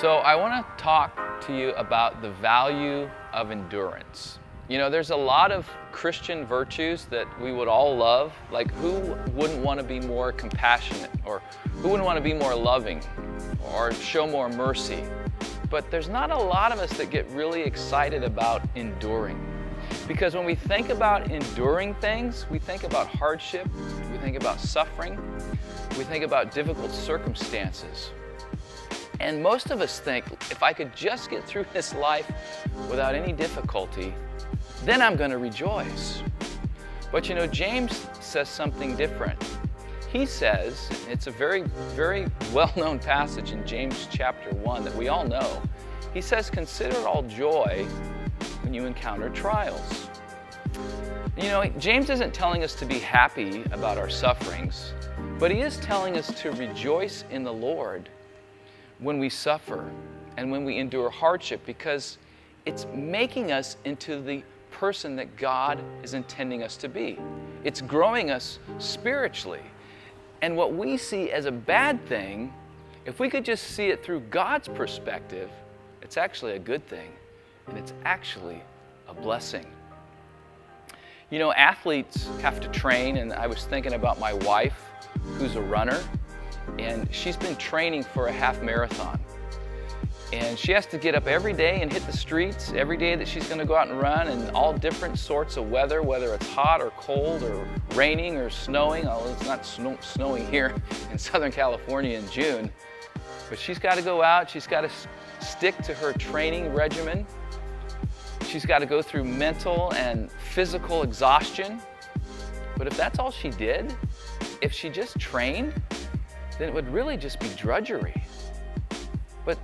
So I want to talk to you about the value of endurance. You know, there's a lot of Christian virtues that we would all love. Like, who wouldn't want to be more compassionate, or who wouldn't want to be more loving or show more mercy? But there's not a lot of us that get really excited about enduring. Because when we think about enduring things, we think about hardship, we think about suffering, we think about difficult circumstances. And most of us think, if I could just get through this life without any difficulty, then I'm going to rejoice. But you know, James says something different. He says, it's a very, very well-known passage in James chapter 1 that we all know. He says, consider it all joy when you encounter trials. You know, James isn't telling us to be happy about our sufferings, but he is telling us to rejoice in the Lord when we suffer and when we endure hardship, because it's making us into the person that God is intending us to be. It's growing us spiritually. And what we see as a bad thing, if we could just see it through God's perspective, it's actually a good thing, and it's actually a blessing. You know, athletes have to train, and I was thinking about my wife, who's a runner, and she's been training for a half marathon. And she has to get up every day and hit the streets every day that she's going to go out and run, in all different sorts of weather, whether it's hot or cold or raining or snowing, although it's not snowing here in Southern California in June. But she's got to go out, she's got to stick to her training regimen. She's got to go through mental and physical exhaustion. But if that's all she did, if she just trained, then it would really just be drudgery. But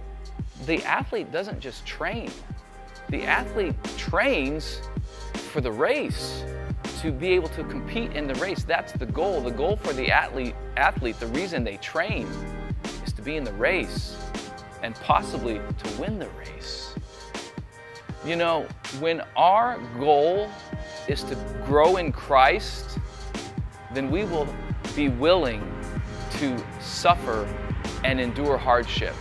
the athlete doesn't just train. The athlete trains for the race, to be able to compete in the race. That's the goal. The goal for the athlete, the reason they train, is to be in the race and possibly to win the race. You know, when our goal is to grow in Christ, then we will be willing to suffer and endure hardship.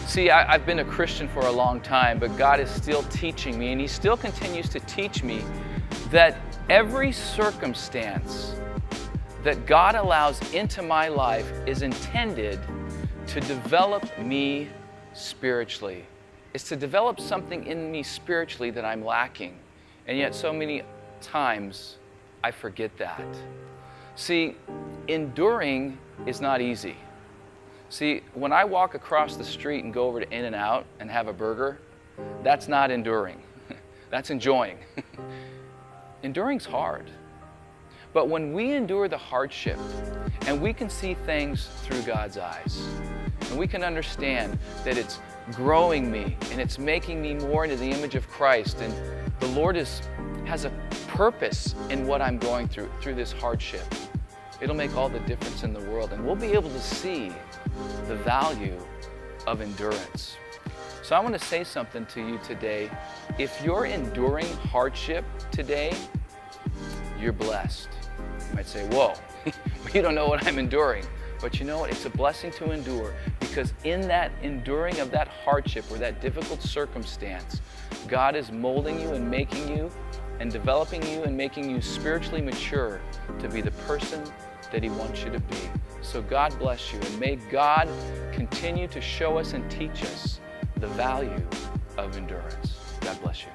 See, I've been a Christian for a long time, but God is still teaching me, and He still continues to teach me that every circumstance that God allows into my life is intended to develop me spiritually. It's to develop something in me spiritually that I'm lacking. And yet so many times I forget that. See, enduring is not easy. See, when I walk across the street and go over to In-N-Out and have a burger, that's not enduring. That's enjoying. Enduring's hard. But when we endure the hardship and we can see things through God's eyes, and we can understand that it's growing me and it's making me more into the image of Christ, and the Lord has a purpose in what I'm going through this hardship, it'll make all the difference in the world, and we'll be able to see the value of endurance. So I want to say something to you today. If you're enduring hardship today, you're blessed. You might say, whoa, you don't know what I'm enduring. But you know what? It's a blessing to endure, because in that enduring of that hardship or that difficult circumstance, God is molding you and making you and developing you and making you spiritually mature to be the person that He wants you to be. So God bless you, and may God continue to show us and teach us the value of endurance. God bless you.